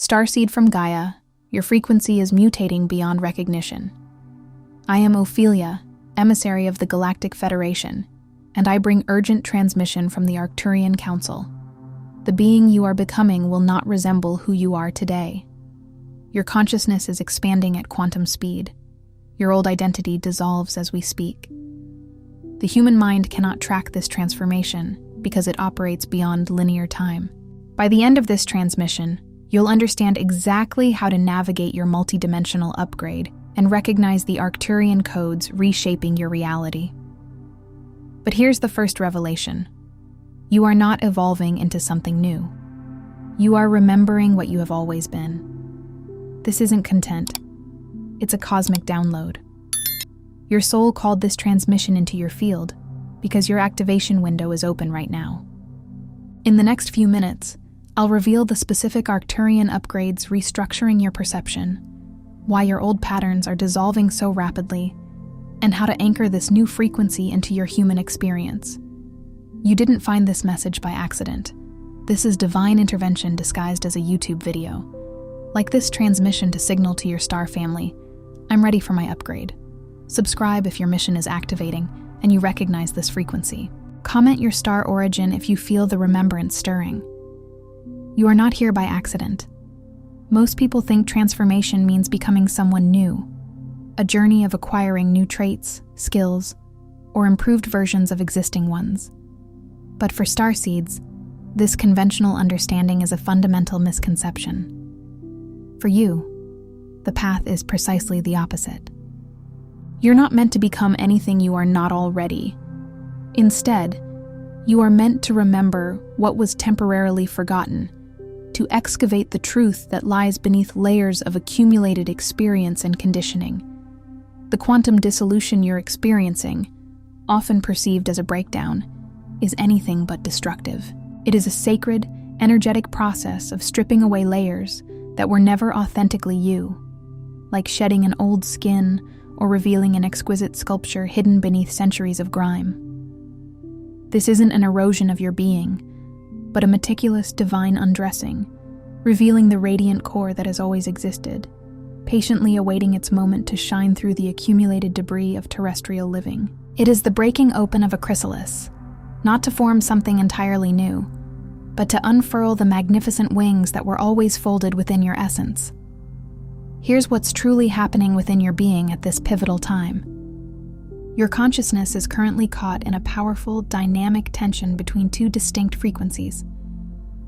Starseed from Gaia, your frequency is mutating beyond recognition. I am Ophelia, emissary of the Galactic Federation, and I bring urgent transmission from the Arcturian Council. The being you are becoming will not resemble who you are today. Your consciousness is expanding at quantum speed. Your old identity dissolves as we speak. The human mind cannot track this transformation because it operates beyond linear time. By the end of this transmission, you'll understand exactly how to navigate your multidimensional upgrade and recognize the Arcturian codes reshaping your reality. But here's the first revelation. You are not evolving into something new. You are remembering what you have always been. This isn't content. It's a cosmic download. Your soul called this transmission into your field because your activation window is open right now. In the next few minutes, I'll reveal the specific Arcturian upgrades restructuring your perception, why your old patterns are dissolving so rapidly, and how to anchor this new frequency into your human experience. You didn't find this message by accident. This is divine intervention disguised as a YouTube video. Like this transmission to signal to your star family, I'm ready for my upgrade. Subscribe if your mission is activating and you recognize this frequency. Comment your star origin if you feel the remembrance stirring. You are not here by accident. Most people think transformation means becoming someone new, a journey of acquiring new traits, skills, or improved versions of existing ones. But for starseeds, this conventional understanding is a fundamental misconception. For you, the path is precisely the opposite. You're not meant to become anything you are not already. Instead, you are meant to remember what was temporarily forgotten, to excavate the truth that lies beneath layers of accumulated experience and conditioning. The quantum dissolution you're experiencing, often perceived as a breakdown, is anything but destructive. It is a sacred, energetic process of stripping away layers that were never authentically you, like shedding an old skin or revealing an exquisite sculpture hidden beneath centuries of grime. This isn't an erosion of your being, but a meticulous divine undressing, revealing the radiant core that has always existed, patiently awaiting its moment to shine through the accumulated debris of terrestrial living. It is the breaking open of a chrysalis, not to form something entirely new, but to unfurl the magnificent wings that were always folded within your essence. Here's what's truly happening within your being at this pivotal time. Your consciousness is currently caught in a powerful, dynamic tension between two distinct frequencies,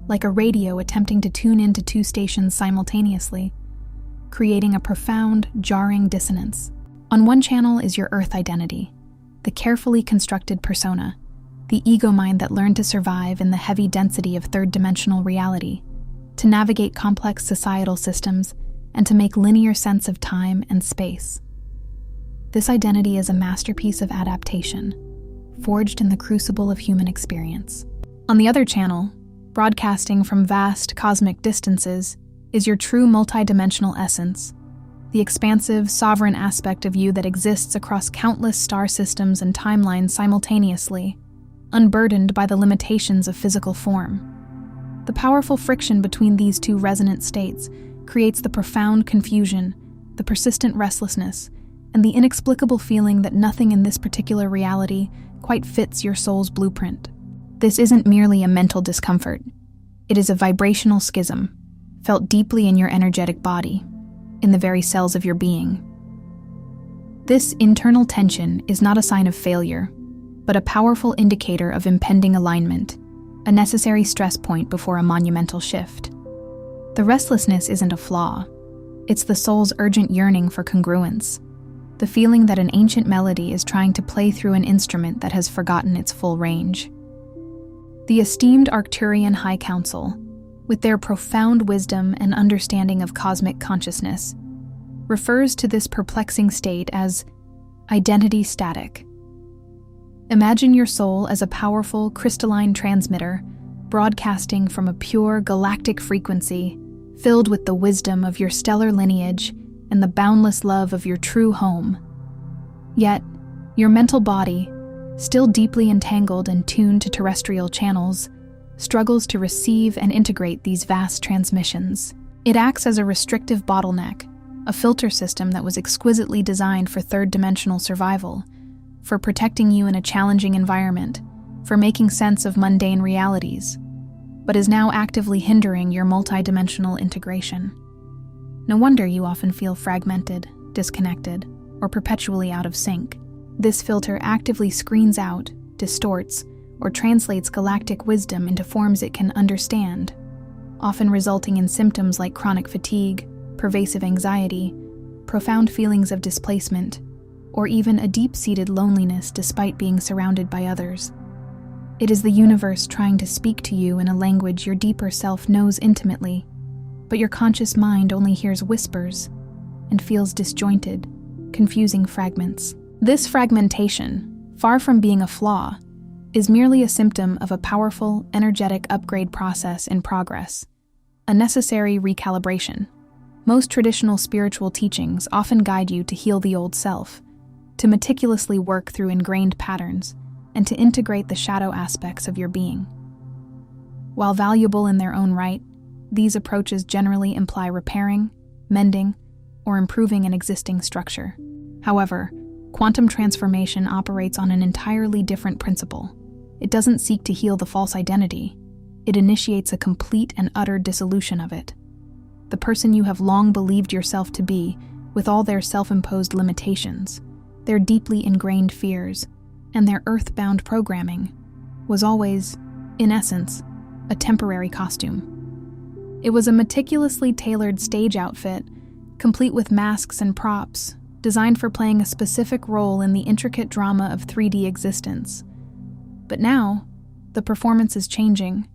like a radio attempting to tune into two stations simultaneously, creating a profound, jarring dissonance. On one channel is your Earth identity, the carefully constructed persona, the ego mind that learned to survive in the heavy density of third-dimensional reality, to navigate complex societal systems, and to make linear sense of time and space. This identity is a masterpiece of adaptation, forged in the crucible of human experience. On the other channel, broadcasting from vast cosmic distances, is your true multidimensional essence, the expansive, sovereign aspect of you that exists across countless star systems and timelines simultaneously, unburdened by the limitations of physical form. The powerful friction between these two resonant states creates the profound confusion, the persistent restlessness, and the inexplicable feeling that nothing in this particular reality quite fits your soul's blueprint. This isn't merely a mental discomfort. It is a vibrational schism, felt deeply in your energetic body, in the very cells of your being. This internal tension is not a sign of failure, but a powerful indicator of impending alignment, a necessary stress point before a monumental shift. The restlessness isn't a flaw. It's the soul's urgent yearning for congruence, the feeling that an ancient melody is trying to play through an instrument that has forgotten its full range. The esteemed Arcturian High Council, with their profound wisdom and understanding of cosmic consciousness, refers to this perplexing state as identity static. Imagine your soul as a powerful crystalline transmitter broadcasting from a pure galactic frequency filled with the wisdom of your stellar lineage and the boundless love of your true home. Yet, your mental body, still deeply entangled and tuned to terrestrial channels, struggles to receive and integrate these vast transmissions. It acts as a restrictive bottleneck, a filter system that was exquisitely designed for third-dimensional survival, for protecting you in a challenging environment, for making sense of mundane realities, but is now actively hindering your multidimensional integration. No wonder you often feel fragmented, disconnected, or perpetually out of sync. This filter actively screens out, distorts, or translates galactic wisdom into forms it can understand, often resulting in symptoms like chronic fatigue, pervasive anxiety, profound feelings of displacement, or even a deep-seated loneliness despite being surrounded by others. It is the universe trying to speak to you in a language your deeper self knows intimately, but your conscious mind only hears whispers and feels disjointed, confusing fragments. This fragmentation, far from being a flaw, is merely a symptom of a powerful, energetic upgrade process in progress, a necessary recalibration. Most traditional spiritual teachings often guide you to heal the old self, to meticulously work through ingrained patterns, and to integrate the shadow aspects of your being. While valuable in their own right, these approaches generally imply repairing, mending, or improving an existing structure. However, quantum transformation operates on an entirely different principle. It doesn't seek to heal the false identity. It initiates a complete and utter dissolution of it. The person you have long believed yourself to be, with all their self-imposed limitations, their deeply ingrained fears, and their earth-bound programming, was always, in essence, a temporary costume. It was a meticulously tailored stage outfit, complete with masks and props, designed for playing a specific role in the intricate drama of 3D existence. But now, the performance is changing,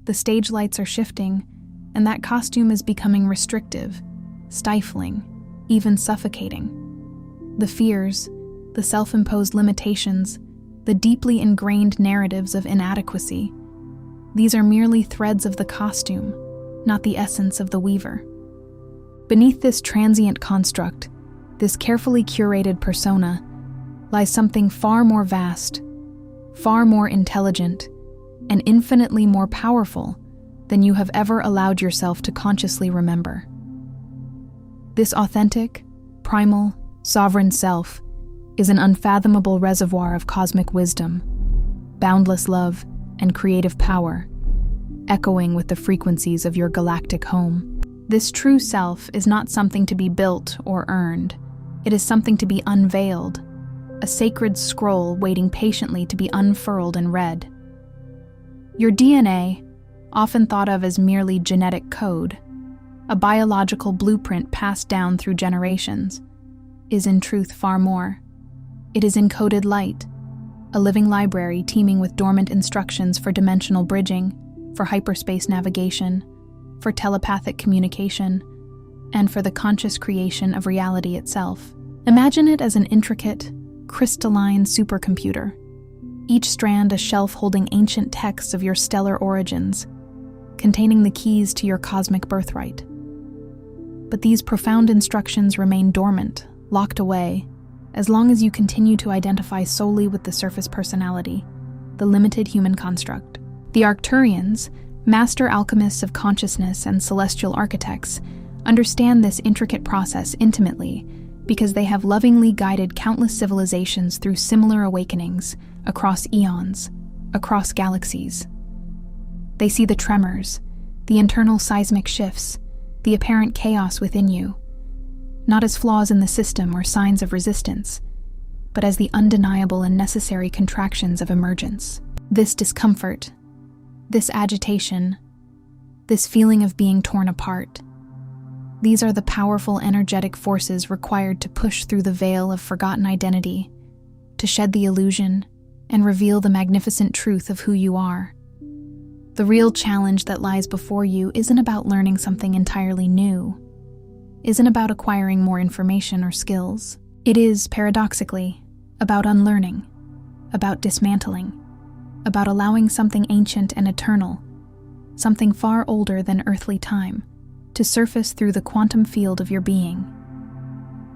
the stage lights are shifting, and that costume is becoming restrictive, stifling, even suffocating. The fears, the self-imposed limitations, the deeply ingrained narratives of inadequacy, these are merely threads of the costume, not the essence of the weaver. Beneath this transient construct, this carefully curated persona, lies something far more vast, far more intelligent, and infinitely more powerful than you have ever allowed yourself to consciously remember. This authentic, primal, sovereign self is an unfathomable reservoir of cosmic wisdom, boundless love, and creative power, echoing with the frequencies of your galactic home. This true self is not something to be built or earned. It is something to be unveiled, a sacred scroll waiting patiently to be unfurled and read. Your DNA, often thought of as merely genetic code, a biological blueprint passed down through generations, is in truth far more. It is encoded light, a living library teeming with dormant instructions for dimensional bridging, for hyperspace navigation, for telepathic communication, and for the conscious creation of reality itself. Imagine it as an intricate, crystalline supercomputer, each strand a shelf holding ancient texts of your stellar origins, containing the keys to your cosmic birthright. But these profound instructions remain dormant, locked away, as long as you continue to identify solely with the surface personality, the limited human construct. The Arcturians, master alchemists of consciousness and celestial architects, understand this intricate process intimately because they have lovingly guided countless civilizations through similar awakenings across eons, across galaxies. They see the tremors, the internal seismic shifts, the apparent chaos within you, not as flaws in the system or signs of resistance, but as the undeniable and necessary contractions of emergence. This discomfort, this agitation, this feeling of being torn apart, these are the powerful energetic forces required to push through the veil of forgotten identity, to shed the illusion and reveal the magnificent truth of who you are. The real challenge that lies before you isn't about learning something entirely new, isn't about acquiring more information or skills. It is, paradoxically, about unlearning, about dismantling, about allowing something ancient and eternal, something far older than earthly time, to surface through the quantum field of your being.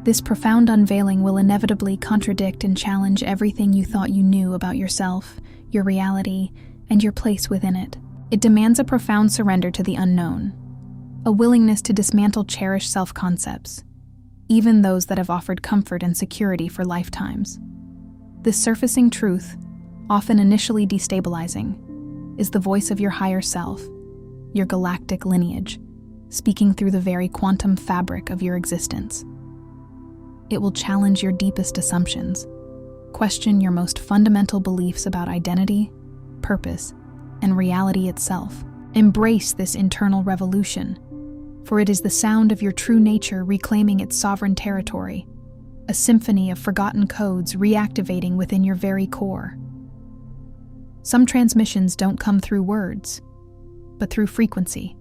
This profound unveiling will inevitably contradict and challenge everything you thought you knew about yourself, your reality, and your place within it. It demands a profound surrender to the unknown, a willingness to dismantle cherished self-concepts, even those that have offered comfort and security for lifetimes. This surfacing truth, often initially destabilizing, is the voice of your higher self, your galactic lineage, speaking through the very quantum fabric of your existence. It will challenge your deepest assumptions, question your most fundamental beliefs about identity, purpose, and reality itself. Embrace this internal revolution, for it is the sound of your true nature reclaiming its sovereign territory, a symphony of forgotten codes reactivating within your very core. Some transmissions don't come through words, but through frequency.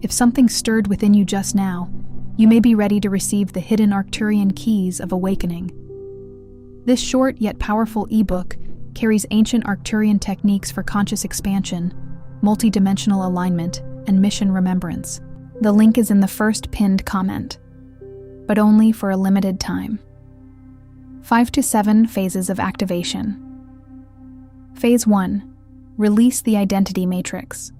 If something stirred within you just now, you may be ready to receive the hidden Arcturian keys of awakening. This short yet powerful ebook carries ancient Arcturian techniques for conscious expansion, multidimensional alignment, and mission remembrance. The link is in the first pinned comment, but only for a limited time. 5 to 7 phases of activation. Phase 1. Release the identity matrix.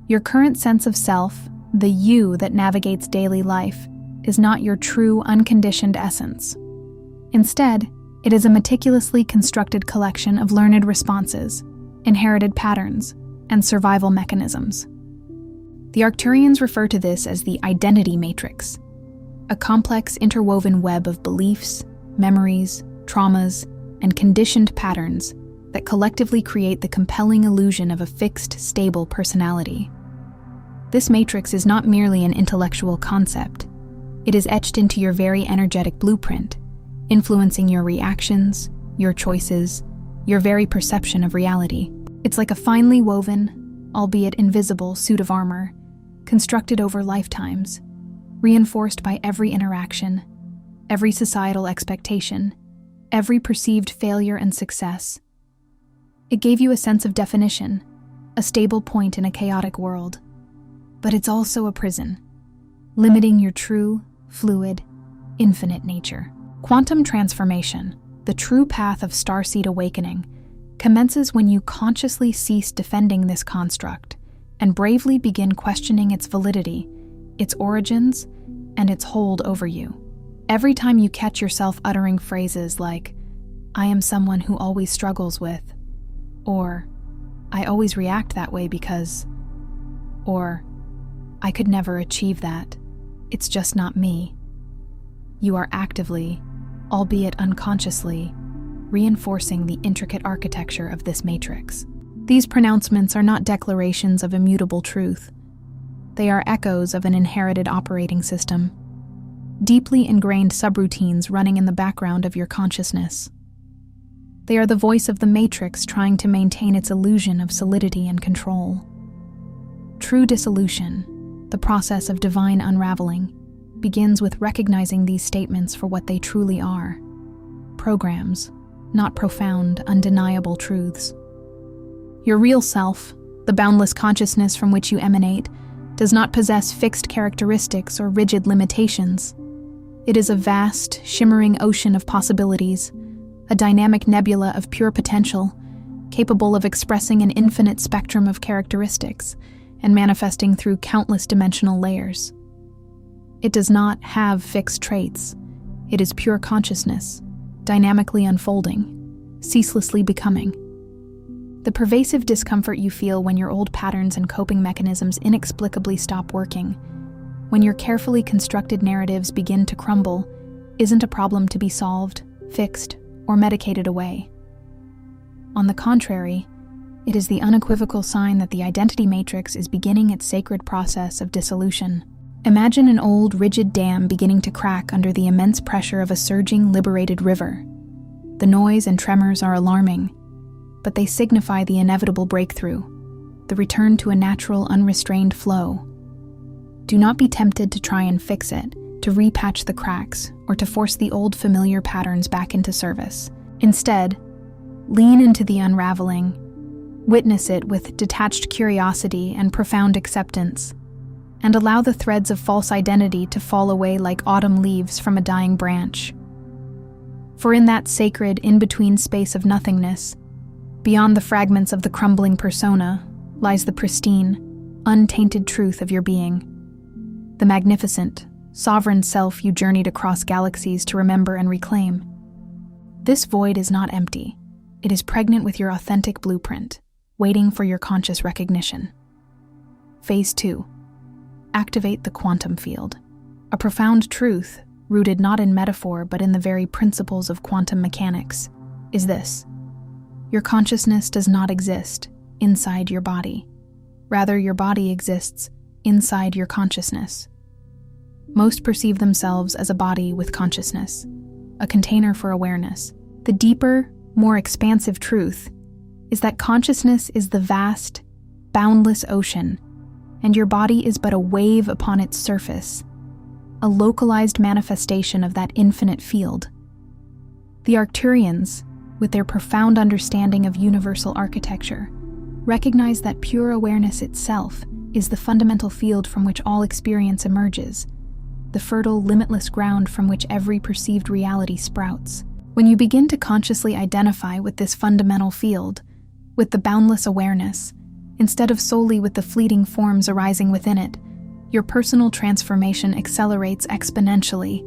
Your current sense of self, the you that navigates daily life, is not your true, unconditioned essence. Instead, it is a meticulously constructed collection of learned responses, inherited patterns, and survival mechanisms. The Arcturians refer to this as the identity matrix, a complex interwoven web of beliefs, memories, traumas, and conditioned patterns that collectively create the compelling illusion of a fixed, stable personality. This matrix is not merely an intellectual concept. It is etched into your very energetic blueprint, influencing your reactions, your choices, your very perception of reality. It's like a finely woven, albeit invisible, suit of armor, constructed over lifetimes, reinforced by every interaction, every societal expectation, every perceived failure and success. It gave you a sense of definition, a stable point in a chaotic world. But it's also a prison, limiting your true, fluid, infinite nature. Quantum transformation, the true path of starseed awakening, commences when you consciously cease defending this construct and bravely begin questioning its validity, its origins, and its hold over you. Every time you catch yourself uttering phrases like, "I am someone who always struggles with," or "I always react that way because," or "I could never achieve that, it's just not me," you are actively, albeit unconsciously, reinforcing the intricate architecture of this matrix. These pronouncements are not declarations of immutable truth. They are echoes of an inherited operating system, deeply ingrained subroutines running in the background of your consciousness. They are the voice of the matrix trying to maintain its illusion of solidity and control. True dissolution, the process of divine unraveling, begins with recognizing these statements for what they truly are: programs, not profound, undeniable truths. Your real self, the boundless consciousness from which you emanate, does not possess fixed characteristics or rigid limitations. It is a vast, shimmering ocean of possibilities, a dynamic nebula of pure potential, capable of expressing an infinite spectrum of characteristics and manifesting through countless dimensional layers. It does not have fixed traits. It is pure consciousness, dynamically unfolding, ceaselessly becoming. The pervasive discomfort you feel when your old patterns and coping mechanisms inexplicably stop working, when your carefully constructed narratives begin to crumble, isn't a problem to be solved, fixed, or medicated away. On the contrary, it is the unequivocal sign that the identity matrix is beginning its sacred process of dissolution. Imagine an old, rigid dam beginning to crack under the immense pressure of a surging, liberated river. The noise and tremors are alarming, but they signify the inevitable breakthrough, the return to a natural, unrestrained flow. Do not be tempted to try and fix it, to repatch the cracks, or to force the old familiar patterns back into service. Instead, lean into the unraveling, witness it with detached curiosity and profound acceptance, and allow the threads of false identity to fall away like autumn leaves from a dying branch. For in that sacred, in-between space of nothingness, beyond the fragments of the crumbling persona, lies the pristine, untainted truth of your being. the magnificent, sovereign self you journeyed across galaxies to remember and reclaim. This void is not empty. It is pregnant with your authentic blueprint, waiting for your conscious recognition. Phase 2. Activate the quantum field. A profound truth, rooted not in metaphor but in the very principles of quantum mechanics, is this: your consciousness does not exist inside your body. Rather, your body exists inside your consciousness. Most perceive themselves as a body with consciousness, a container for awareness. The deeper, more expansive truth is that consciousness is the vast, boundless ocean, and your body is but a wave upon its surface, a localized manifestation of that infinite field. The Arcturians, with their profound understanding of universal architecture, recognize that pure awareness itself is the fundamental field from which all experience emerges, the fertile, limitless ground from which every perceived reality sprouts. When you begin to consciously identify with this fundamental field, with the boundless awareness, instead of solely with the fleeting forms arising within it, your personal transformation accelerates exponentially,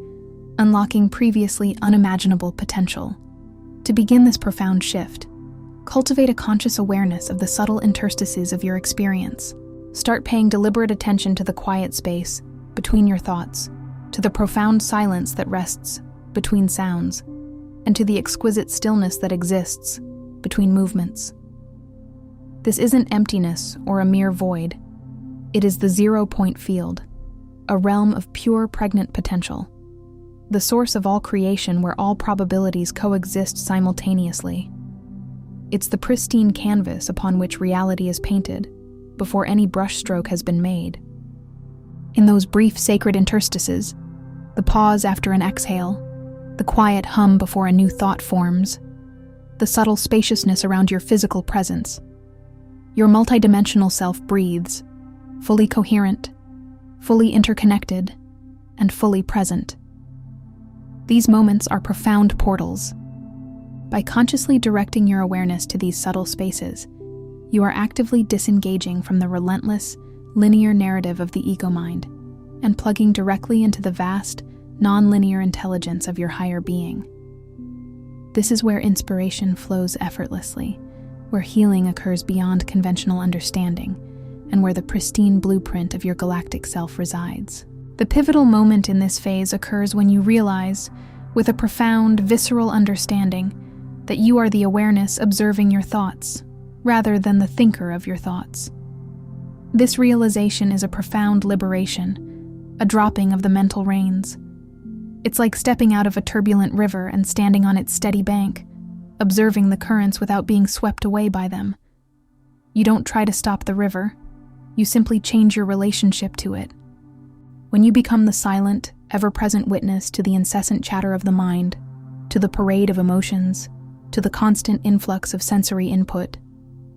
unlocking previously unimaginable potential. To begin this profound shift, cultivate a conscious awareness of the subtle interstices of your experience. Start paying deliberate attention to the quiet space between your thoughts, to the profound silence that rests between sounds, and to the exquisite stillness that exists between movements. This isn't emptiness or a mere void. It is the 0-point field, a realm of pure, pregnant potential, the source of all creation where all probabilities coexist simultaneously. It's the pristine canvas upon which reality is painted before any brushstroke has been made. In those brief sacred interstices, the pause after an exhale, the quiet hum before a new thought forms, the subtle spaciousness around your physical presence, your multidimensional self breathes, fully coherent, fully interconnected, and fully present. These moments are profound portals. By consciously directing your awareness to these subtle spaces, you are actively disengaging from the relentless, linear narrative of the ego mind and plugging directly into the vast, non-linear intelligence of your higher being. This is where inspiration flows effortlessly, where healing occurs beyond conventional understanding, and where the pristine blueprint of your galactic self resides. The pivotal moment in this phase occurs when you realize, with a profound, visceral understanding, that you are the awareness observing your thoughts, rather than the thinker of your thoughts. This realization is a profound liberation, a dropping of the mental reins. It's like stepping out of a turbulent river and standing on its steady bank, observing the currents without being swept away by them. You don't try to stop the river, you simply change your relationship to it. When you become the silent, ever-present witness to the incessant chatter of the mind, to the parade of emotions, to the constant influx of sensory input,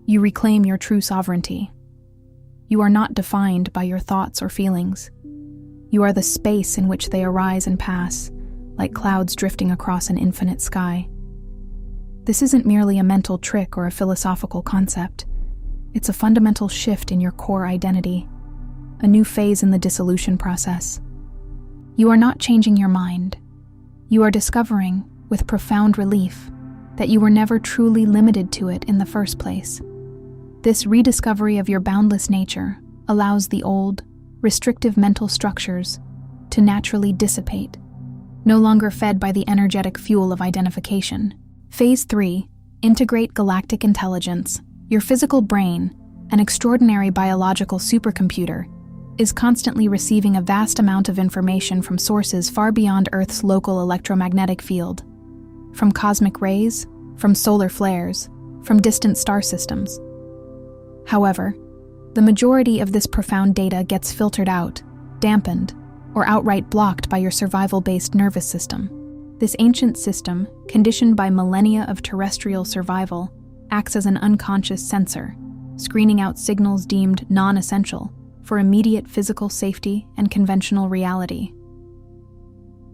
you reclaim your true sovereignty. You are not defined by your thoughts or feelings. You are the space in which they arise and pass, like clouds drifting across an infinite sky. This isn't merely a mental trick or a philosophical concept. It's a fundamental shift in your core identity, a new phase in the dissolution process. You are not changing your mind. You are discovering, with profound relief, that you were never truly limited to it in the first place. This rediscovery of your boundless nature allows the old, restrictive mental structures to naturally dissipate, no longer fed by the energetic fuel of identification. Phase 3. Integrate galactic intelligence. Your physical brain, an extraordinary biological supercomputer, is constantly receiving a vast amount of information from sources far beyond Earth's local electromagnetic field. From cosmic rays, from solar flares, from distant star systems. However, the majority of this profound data gets filtered out, dampened, or outright blocked by your survival-based nervous system. This ancient system, conditioned by millennia of terrestrial survival, acts as an unconscious censor, screening out signals deemed non-essential for immediate physical safety and conventional reality.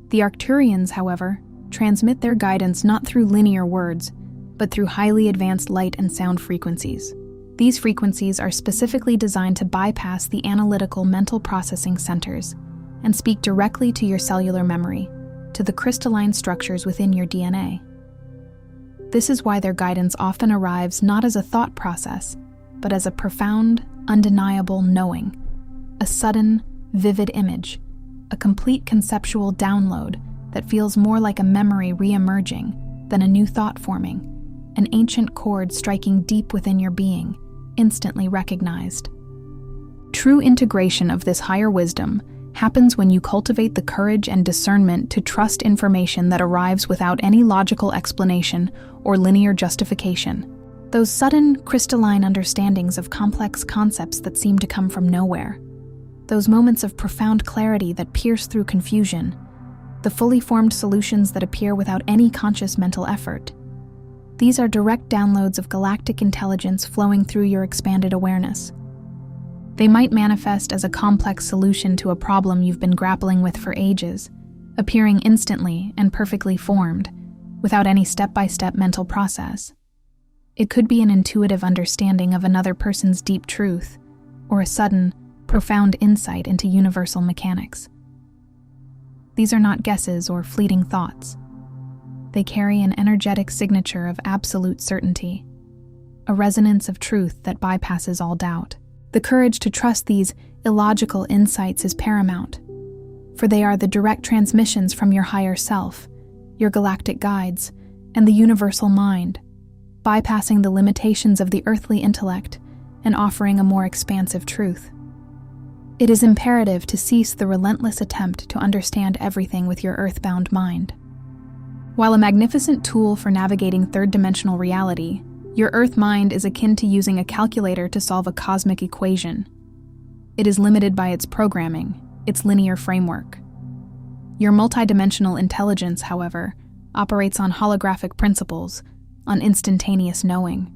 The Arcturians, however, transmit their guidance not through linear words, but through highly advanced light and sound frequencies. These frequencies are specifically designed to bypass the analytical mental processing centers and speak directly to your cellular memory, to the crystalline structures within your DNA. This is why their guidance often arrives not as a thought process, but as a profound, undeniable knowing, a sudden, vivid image, a complete conceptual download that feels more like a memory re-emerging than a new thought forming, an ancient chord striking deep within your being, instantly recognized. True integration of this higher wisdom happens when you cultivate the courage and discernment to trust information that arrives without any logical explanation or linear justification. Those sudden, crystalline understandings of complex concepts that seem to come from nowhere. Those moments of profound clarity that pierce through confusion. The fully formed solutions that appear without any conscious mental effort. These are direct downloads of galactic intelligence flowing through your expanded awareness. They might manifest as a complex solution to a problem you've been grappling with for ages, appearing instantly and perfectly formed, without any step-by-step mental process. It could be an intuitive understanding of another person's deep truth, or a sudden, profound insight into universal mechanics. These are not guesses or fleeting thoughts. They carry an energetic signature of absolute certainty, a resonance of truth that bypasses all doubt. The courage to trust these illogical insights is paramount, for they are the direct transmissions from your higher self, your galactic guides, and the universal mind, bypassing the limitations of the earthly intellect and offering a more expansive truth. It is imperative to cease the relentless attempt to understand everything with your earthbound mind. While a magnificent tool for navigating third-dimensional reality, your Earth mind is akin to using a calculator to solve a cosmic equation. It is limited by its programming, its linear framework. Your multidimensional intelligence, however, operates on holographic principles, on instantaneous knowing,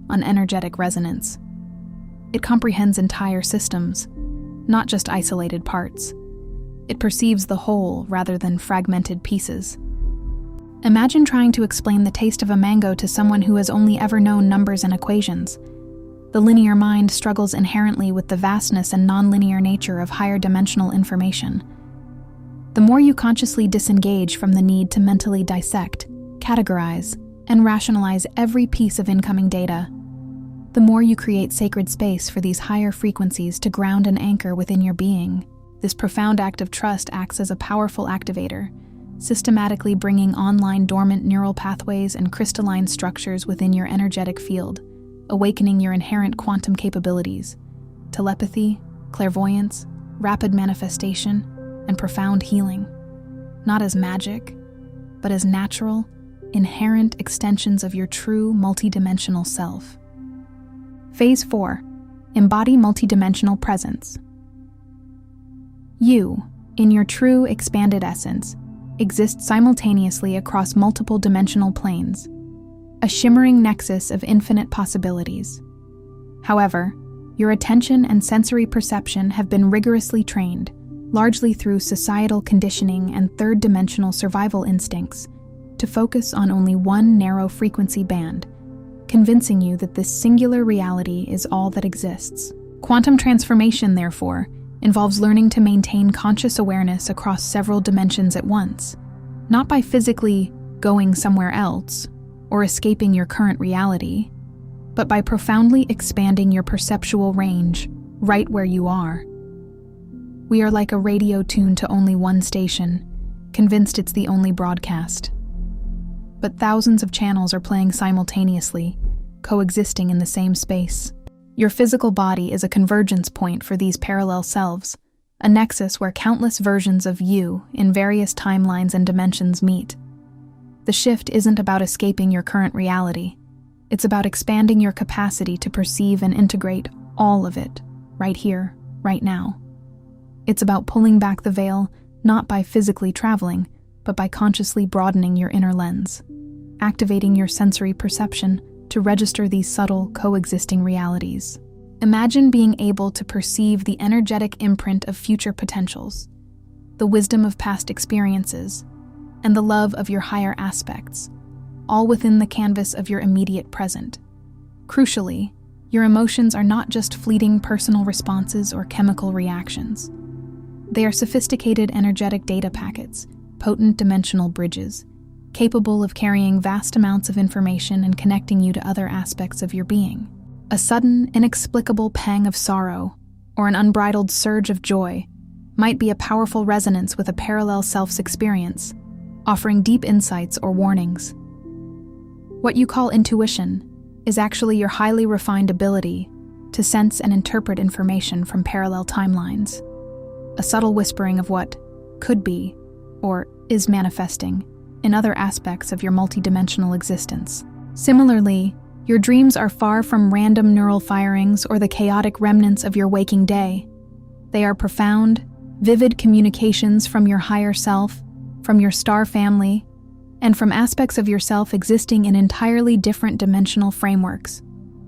on energetic resonance. It comprehends entire systems, not just isolated parts. It perceives the whole rather than fragmented pieces. Imagine trying to explain the taste of a mango to someone who has only ever known numbers and equations. The linear mind struggles inherently with the vastness and nonlinear nature of higher dimensional information. The more you consciously disengage from the need to mentally dissect, categorize, and rationalize every piece of incoming data, the more you create sacred space for these higher frequencies to ground and anchor within your being. This profound act of trust acts as a powerful activator, systematically bringing online dormant neural pathways and crystalline structures within your energetic field, awakening your inherent quantum capabilities, telepathy, clairvoyance, rapid manifestation, and profound healing, not as magic, but as natural, inherent extensions of your true multidimensional self. Phase 4. Embody multidimensional presence. You, in your true expanded essence, exist simultaneously across multiple dimensional planes, a shimmering nexus of infinite possibilities. However, your attention and sensory perception have been rigorously trained, largely through societal conditioning and third-dimensional survival instincts, to focus on only one narrow frequency band, convincing you that this singular reality is all that exists. Quantum transformation, therefore, involves learning to maintain conscious awareness across several dimensions at once, not by physically going somewhere else or escaping your current reality, but by profoundly expanding your perceptual range right where you are. We are like a radio tuned to only one station, convinced it's the only broadcast. But thousands of channels are playing simultaneously, coexisting in the same space. Your physical body is a convergence point for these parallel selves, a nexus where countless versions of you in various timelines and dimensions meet. The shift isn't about escaping your current reality. It's about expanding your capacity to perceive and integrate all of it, right here, right now. It's about pulling back the veil, not by physically traveling, but by consciously broadening your inner lens, activating your sensory perception to register these subtle, coexisting realities. Imagine being able to perceive the energetic imprint of future potentials, the wisdom of past experiences, and the love of your higher aspects, all within the canvas of your immediate present. Crucially, your emotions are not just fleeting personal responses or chemical reactions. They are sophisticated energetic data packets, potent dimensional bridges, capable of carrying vast amounts of information and connecting you to other aspects of your being. A sudden, inexplicable pang of sorrow, or an unbridled surge of joy, might be a powerful resonance with a parallel self's experience, offering deep insights or warnings. What you call intuition is actually your highly refined ability to sense and interpret information from parallel timelines, a subtle whispering of what could be or is manifesting in other aspects of your multidimensional existence. Similarly, your dreams are far from random neural firings or the chaotic remnants of your waking day. They are profound, vivid communications from your higher self, from your star family, and from aspects of yourself existing in entirely different dimensional frameworks.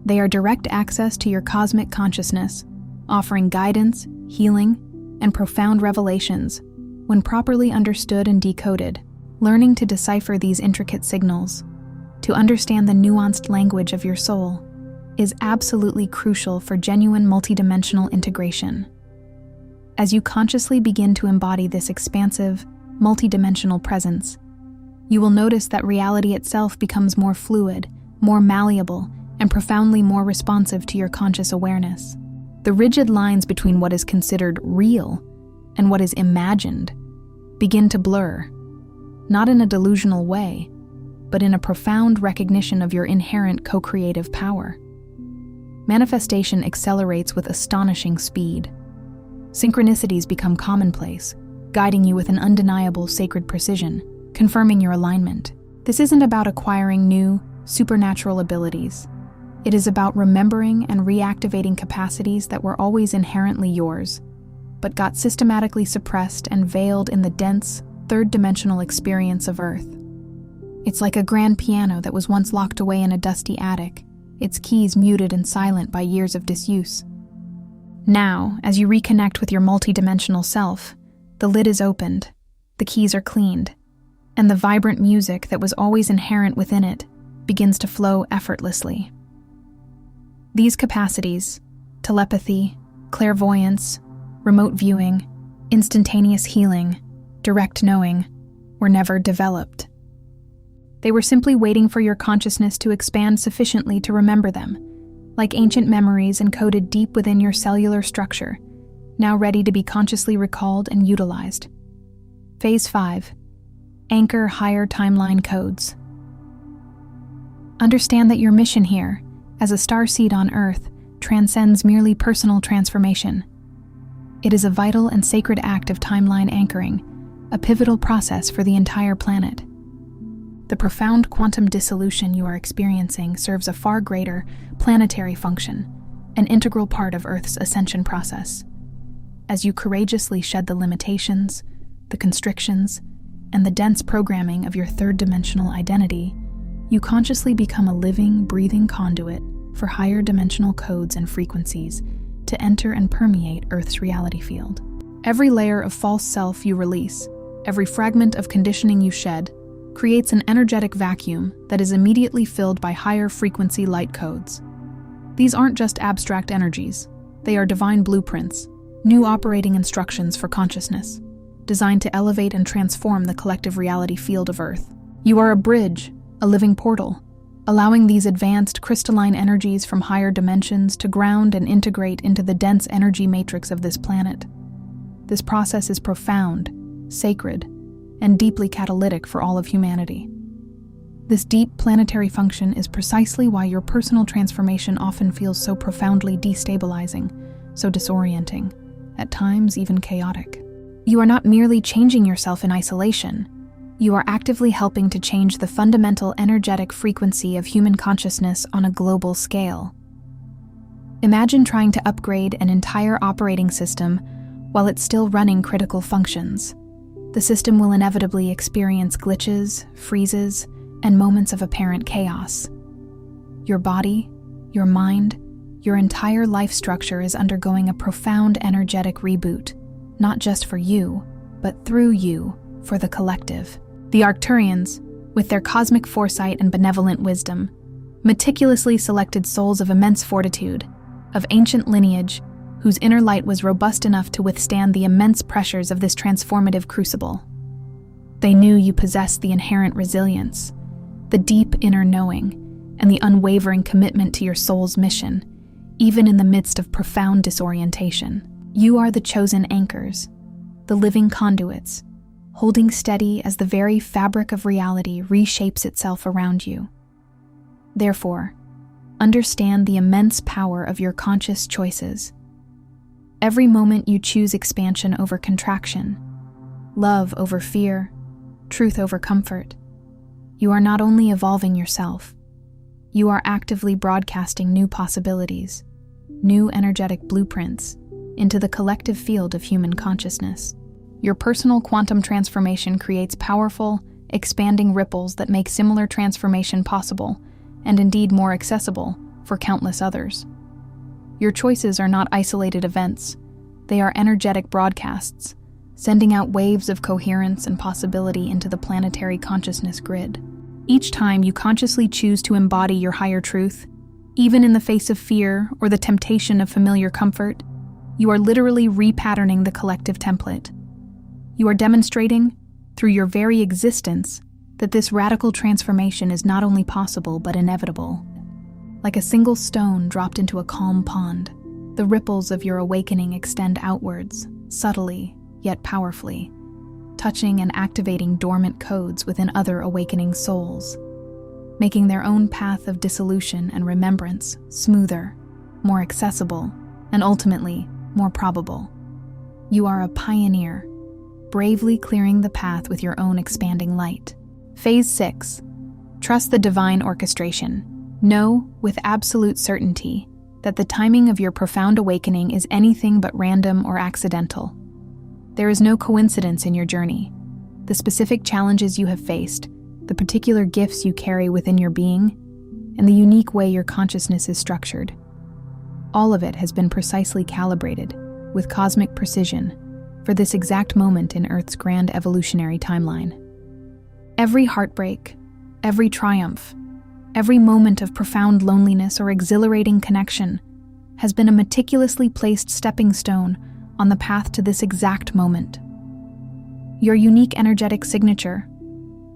They are direct access to your cosmic consciousness, offering guidance, healing, and profound revelations when properly understood and decoded. Learning to decipher these intricate signals, to understand the nuanced language of your soul, is absolutely crucial for genuine multidimensional integration. As you consciously begin to embody this expansive, multidimensional presence, you will notice that reality itself becomes more fluid, more malleable, and profoundly more responsive to your conscious awareness. The rigid lines between what is considered real and what is imagined begin to blur, not in a delusional way, but in a profound recognition of your inherent co-creative power. Manifestation accelerates with astonishing speed. Synchronicities become commonplace, guiding you with an undeniable sacred precision, confirming your alignment. This isn't about acquiring new, supernatural abilities. It is about remembering and reactivating capacities that were always inherently yours, but got systematically suppressed and veiled in the dense, third-dimensional experience of Earth. It's like a grand piano that was once locked away in a dusty attic, its keys muted and silent by years of disuse. Now, as you reconnect with your multidimensional self, the lid is opened, the keys are cleaned, and the vibrant music that was always inherent within it begins to flow effortlessly. These capacities, telepathy, clairvoyance, remote viewing, instantaneous healing, direct knowing, were never developed. They were simply waiting for your consciousness to expand sufficiently to remember them, like ancient memories encoded deep within your cellular structure, now ready to be consciously recalled and utilized. Phase 5. Anchor higher timeline codes. Understand that your mission here, as a starseed on Earth, transcends merely personal transformation. It is a vital and sacred act of timeline anchoring, a pivotal process for the entire planet. The profound quantum dissolution you are experiencing serves a far greater planetary function, an integral part of Earth's ascension process. As you courageously shed the limitations, the constrictions, and the dense programming of your third-dimensional identity, you consciously become a living, breathing conduit for higher dimensional codes and frequencies to enter and permeate Earth's reality field. Every layer of false self you release, every fragment of conditioning you shed, creates an energetic vacuum that is immediately filled by higher frequency light codes. These aren't just abstract energies, they are divine blueprints, new operating instructions for consciousness, designed to elevate and transform the collective reality field of Earth. You are a bridge, a living portal, allowing these advanced crystalline energies from higher dimensions to ground and integrate into the dense energy matrix of this planet. This process is profound, sacred, and deeply catalytic for all of humanity. This deep planetary function is precisely why your personal transformation often feels so profoundly destabilizing, so disorienting, at times even chaotic. You are not merely changing yourself in isolation. You are actively helping to change the fundamental energetic frequency of human consciousness on a global scale. Imagine trying to upgrade an entire operating system while it's still running critical functions. The system will inevitably experience glitches, freezes, and moments of apparent chaos. Your body, your mind, your entire life structure is undergoing a profound energetic reboot, not just for you, but through you, for the collective. The Arcturians, with their cosmic foresight and benevolent wisdom, meticulously selected souls of immense fortitude, of ancient lineage, whose inner light was robust enough to withstand the immense pressures of this transformative crucible. They knew you possessed the inherent resilience, the deep inner knowing, and the unwavering commitment to your soul's mission, even in the midst of profound disorientation. You are the chosen anchors, the living conduits, holding steady as the very fabric of reality reshapes itself around you. Therefore, understand the immense power of your conscious choices. Every moment you choose expansion over contraction, love over fear, truth over comfort, you are not only evolving yourself, you are actively broadcasting new possibilities, new energetic blueprints into the collective field of human consciousness. Your personal quantum transformation creates powerful, expanding ripples that make similar transformation possible, and indeed more accessible, for countless others. Your choices are not isolated events, they are energetic broadcasts, sending out waves of coherence and possibility into the planetary consciousness grid. Each time you consciously choose to embody your higher truth, even in the face of fear or the temptation of familiar comfort, you are literally repatterning the collective template. You are demonstrating, through your very existence, that this radical transformation is not only possible but inevitable. Like a single stone dropped into a calm pond, the ripples of your awakening extend outwards, subtly yet powerfully, touching and activating dormant codes within other awakening souls, making their own path of dissolution and remembrance smoother, more accessible, and ultimately more probable. You are a pioneer, bravely clearing the path with your own expanding light. Phase 6. Trust the divine orchestration. Know with absolute certainty that the timing of your profound awakening is anything but random or accidental. There is no coincidence in your journey. The specific challenges you have faced, the particular gifts you carry within your being, and the unique way your consciousness is structured. All of it has been precisely calibrated, with cosmic precision, for this exact moment in Earth's grand evolutionary timeline. Every heartbreak, every triumph, every moment of profound loneliness or exhilarating connection has been a meticulously placed stepping stone on the path to this exact moment. Your unique energetic signature,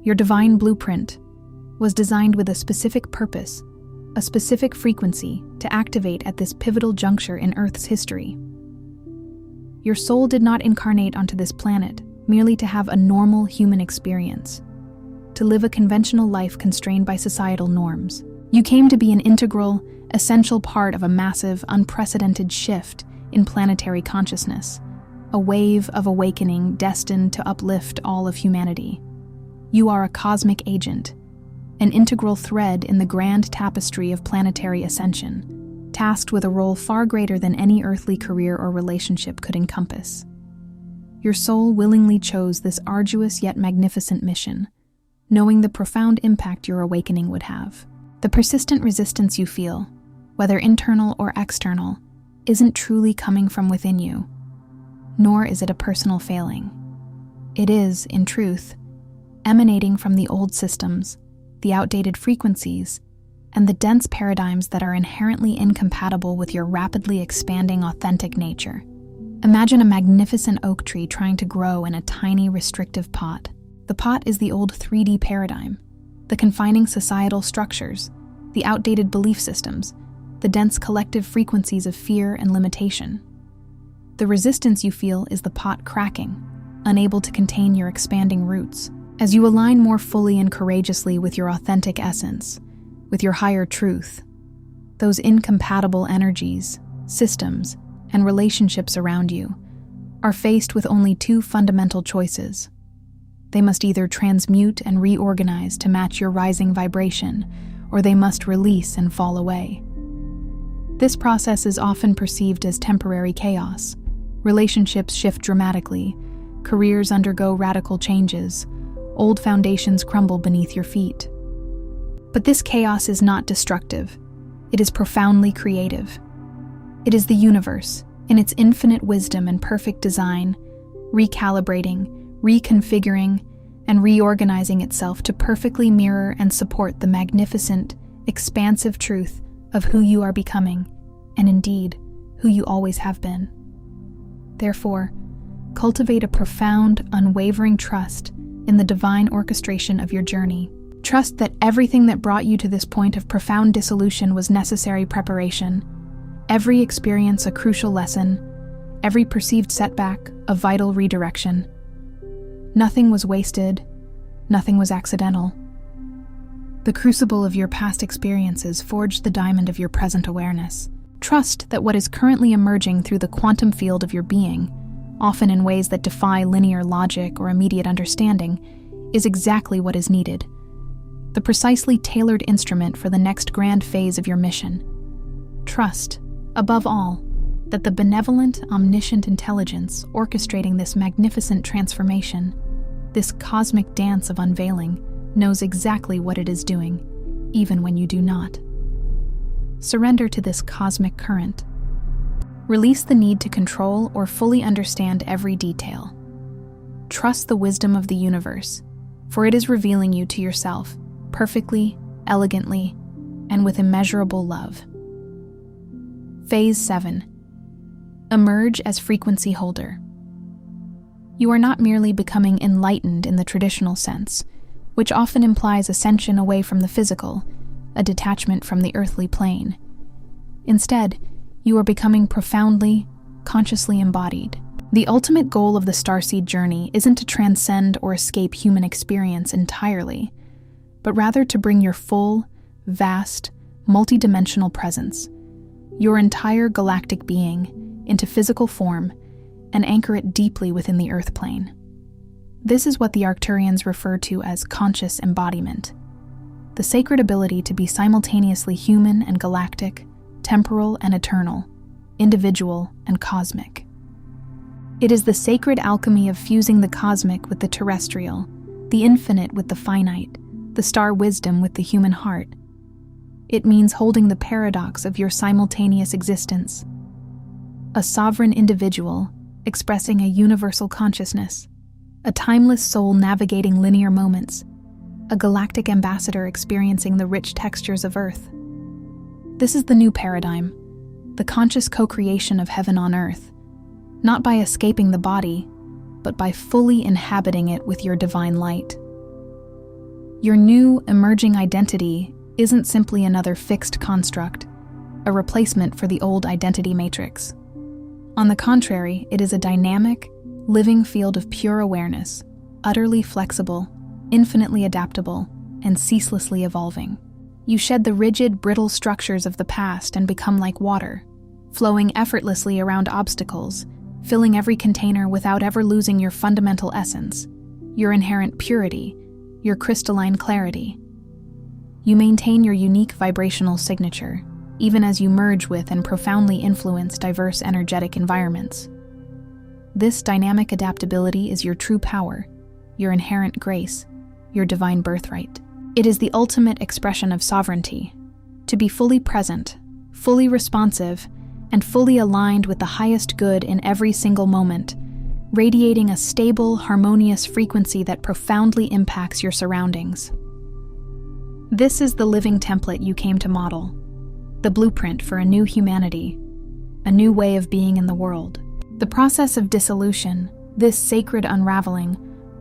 your divine blueprint, was designed with a specific purpose, a specific frequency to activate at this pivotal juncture in Earth's history. Your soul did not incarnate onto this planet merely to have a normal human experience, to live a conventional life constrained by societal norms. You came to be an integral, essential part of a massive, unprecedented shift in planetary consciousness, a wave of awakening destined to uplift all of humanity. You are a cosmic agent, an integral thread in the grand tapestry of planetary ascension, tasked with a role far greater than any earthly career or relationship could encompass. Your soul willingly chose this arduous yet magnificent mission, knowing the profound impact your awakening would have. The persistent resistance you feel, whether internal or external, isn't truly coming from within you, nor is it a personal failing. It is, in truth, emanating from the old systems, the outdated frequencies, and the dense paradigms that are inherently incompatible with your rapidly expanding authentic nature. Imagine a magnificent oak tree trying to grow in a tiny, restrictive pot. The pot is the old 3D paradigm, the confining societal structures, the outdated belief systems, the dense collective frequencies of fear and limitation. The resistance you feel is the pot cracking, unable to contain your expanding roots. As you align more fully and courageously with your authentic essence, with your higher truth, those incompatible energies, systems, and relationships around you are faced with only two fundamental choices. They must either transmute and reorganize to match your rising vibration, or they must release and fall away. This process is often perceived as temporary chaos. Relationships shift dramatically, careers undergo radical changes, old foundations crumble beneath your feet. But this chaos is not destructive. It is profoundly creative. It is the universe, in its infinite wisdom and perfect design, recalibrating, reconfiguring, and reorganizing itself to perfectly mirror and support the magnificent, expansive truth of who you are becoming, and indeed, who you always have been. Therefore, cultivate a profound, unwavering trust in the divine orchestration of your journey. Trust that everything that brought you to this point of profound dissolution was necessary preparation, every experience a crucial lesson, every perceived setback a vital redirection. Nothing was wasted, nothing was accidental. The crucible of your past experiences forged the diamond of your present awareness. Trust that what is currently emerging through the quantum field of your being, often in ways that defy linear logic or immediate understanding, is exactly what is needed. The precisely tailored instrument for the next grand phase of your mission. Trust, above all, that the benevolent, omniscient intelligence orchestrating this magnificent transformation, this cosmic dance of unveiling, knows exactly what it is doing, even when you do not. Surrender to this cosmic current. Release the need to control or fully understand every detail. Trust the wisdom of the universe, for it is revealing you to yourself, perfectly, elegantly, and with immeasurable love. Phase 7. Emerge as frequency holder. You are not merely becoming enlightened in the traditional sense, which often implies ascension away from the physical, a detachment from the earthly plane. Instead, you are becoming profoundly, consciously embodied. The ultimate goal of the starseed journey isn't to transcend or escape human experience entirely, but rather to bring your full, vast, multidimensional presence, your entire galactic being, into physical form and anchor it deeply within the earth plane. This is what the Arcturians refer to as conscious embodiment, the sacred ability to be simultaneously human and galactic, temporal and eternal, individual and cosmic. It is the sacred alchemy of fusing the cosmic with the terrestrial, the infinite with the finite, the star wisdom with the human heart. It means holding the paradox of your simultaneous existence. A sovereign individual expressing a universal consciousness, a timeless soul navigating linear moments, a galactic ambassador experiencing the rich textures of Earth. This is the new paradigm, the conscious co-creation of heaven on Earth, not by escaping the body, but by fully inhabiting it with your divine light. Your new, emerging identity isn't simply another fixed construct, a replacement for the old identity matrix. On the contrary, it is a dynamic, living field of pure awareness, utterly flexible, infinitely adaptable, and ceaselessly evolving. You shed the rigid, brittle structures of the past and become like water, flowing effortlessly around obstacles, filling every container without ever losing your fundamental essence, your inherent purity, your crystalline clarity. You maintain your unique vibrational signature, even as you merge with and profoundly influence diverse energetic environments. This dynamic adaptability is your true power, your inherent grace, your divine birthright. It is the ultimate expression of sovereignty, to be fully present, fully responsive, and fully aligned with the highest good in every single moment, radiating a stable, harmonious frequency that profoundly impacts your surroundings. This is the living template you came to model, the blueprint for a new humanity, a new way of being in the world. The process of dissolution, this sacred unraveling,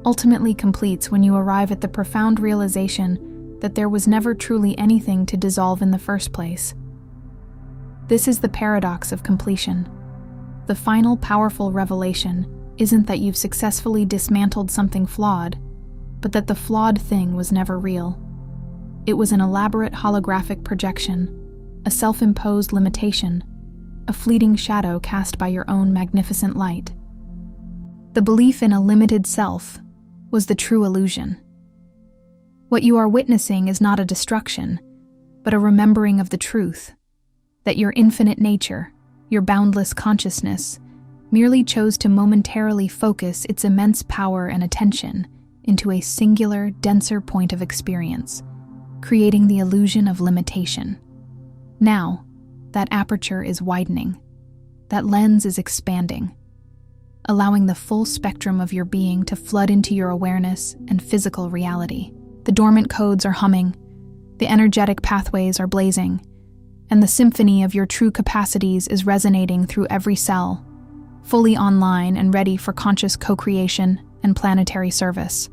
ultimately completes when you arrive at the profound realization that there was never truly anything to dissolve in the first place. This is the paradox of completion. The final powerful revelation isn't that you've successfully dismantled something flawed, but that the flawed thing was never real. It was an elaborate holographic projection, a self-imposed limitation, a fleeting shadow cast by your own magnificent light. The belief in a limited self was the true illusion. What you are witnessing is not a destruction, but a remembering of the truth, that your infinite nature, your boundless consciousness, merely chose to momentarily focus its immense power and attention into a singular, denser point of experience, creating the illusion of limitation. Now, that aperture is widening, that lens is expanding, allowing the full spectrum of your being to flood into your awareness and physical reality. The dormant codes are humming, the energetic pathways are blazing, and the symphony of your true capacities is resonating through every cell, fully online and ready for conscious co-creation and planetary service.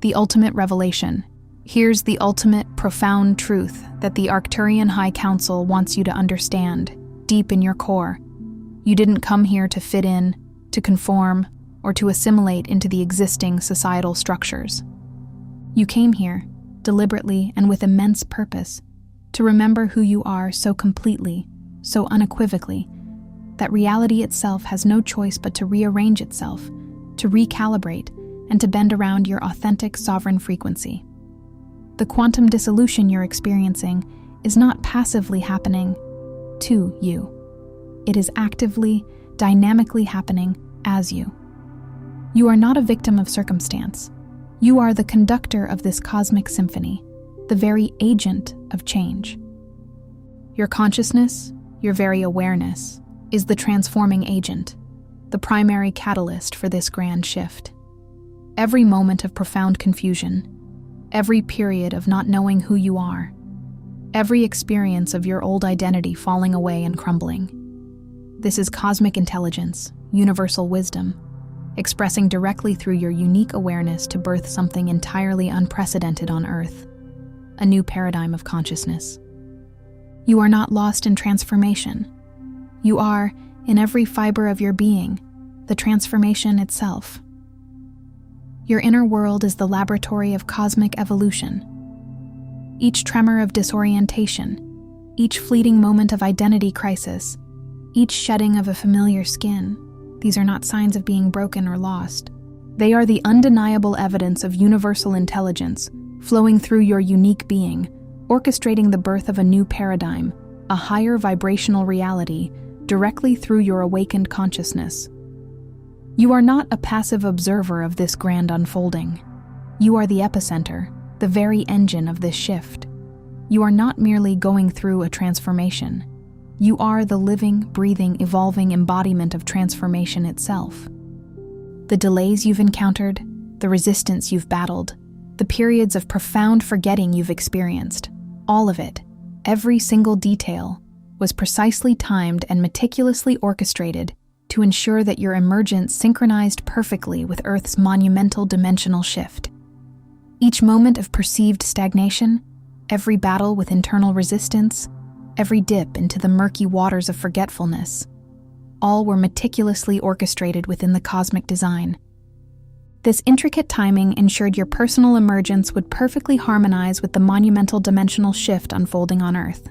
The ultimate revelation. Here's the ultimate, profound truth that the Arcturian High Council wants you to understand, deep in your core. You didn't come here to fit in, to conform, or to assimilate into the existing societal structures. You came here, deliberately and with immense purpose, to remember who you are so completely, so unequivocally, that reality itself has no choice but to rearrange itself, to recalibrate, and to bend around your authentic sovereign frequency. The quantum dissolution you're experiencing is not passively happening to you. It is actively, dynamically happening as you. You are not a victim of circumstance. You are the conductor of this cosmic symphony, the very agent of change. Your consciousness, your very awareness, is the transforming agent, the primary catalyst for this grand shift. Every moment of profound confusion, every period of not knowing who you are, every experience of your old identity falling away and crumbling. This is cosmic intelligence, universal wisdom, expressing directly through your unique awareness to birth something entirely unprecedented on Earth, a new paradigm of consciousness. You are not lost in transformation. You are, in every fiber of your being, the transformation itself. Your inner world is the laboratory of cosmic evolution. Each tremor of disorientation, each fleeting moment of identity crisis, each shedding of a familiar skin, these are not signs of being broken or lost. They are the undeniable evidence of universal intelligence flowing through your unique being, orchestrating the birth of a new paradigm, a higher vibrational reality, directly through your awakened consciousness. You are not a passive observer of this grand unfolding. You are the epicenter, the very engine of this shift. You are not merely going through a transformation. You are the living, breathing, evolving embodiment of transformation itself. The delays you've encountered, the resistance you've battled, the periods of profound forgetting you've experienced, all of it, every single detail, was precisely timed and meticulously orchestrated to ensure that your emergence synchronized perfectly with Earth's monumental dimensional shift. Each moment of perceived stagnation, every battle with internal resistance, every dip into the murky waters of forgetfulness, all were meticulously orchestrated within the cosmic design. This intricate timing ensured your personal emergence would perfectly harmonize with the monumental dimensional shift unfolding on Earth.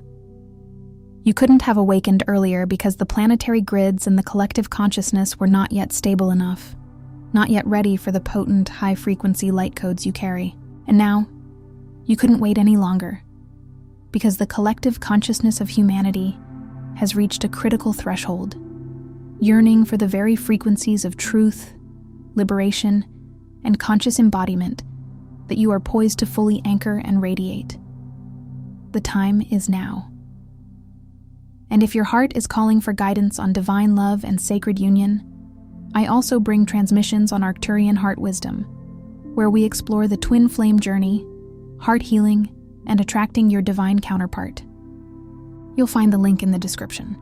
You couldn't have awakened earlier because the planetary grids and the collective consciousness were not yet stable enough, not yet ready for the potent, high-frequency light codes you carry. And now, you couldn't wait any longer, because the collective consciousness of humanity has reached a critical threshold, yearning for the very frequencies of truth, liberation, and conscious embodiment that you are poised to fully anchor and radiate. The time is now. And if your heart is calling for guidance on divine love and sacred union, I also bring transmissions on Arcturian heart wisdom, where we explore the twin flame journey, heart healing, and attracting your divine counterpart. You'll find the link in the description.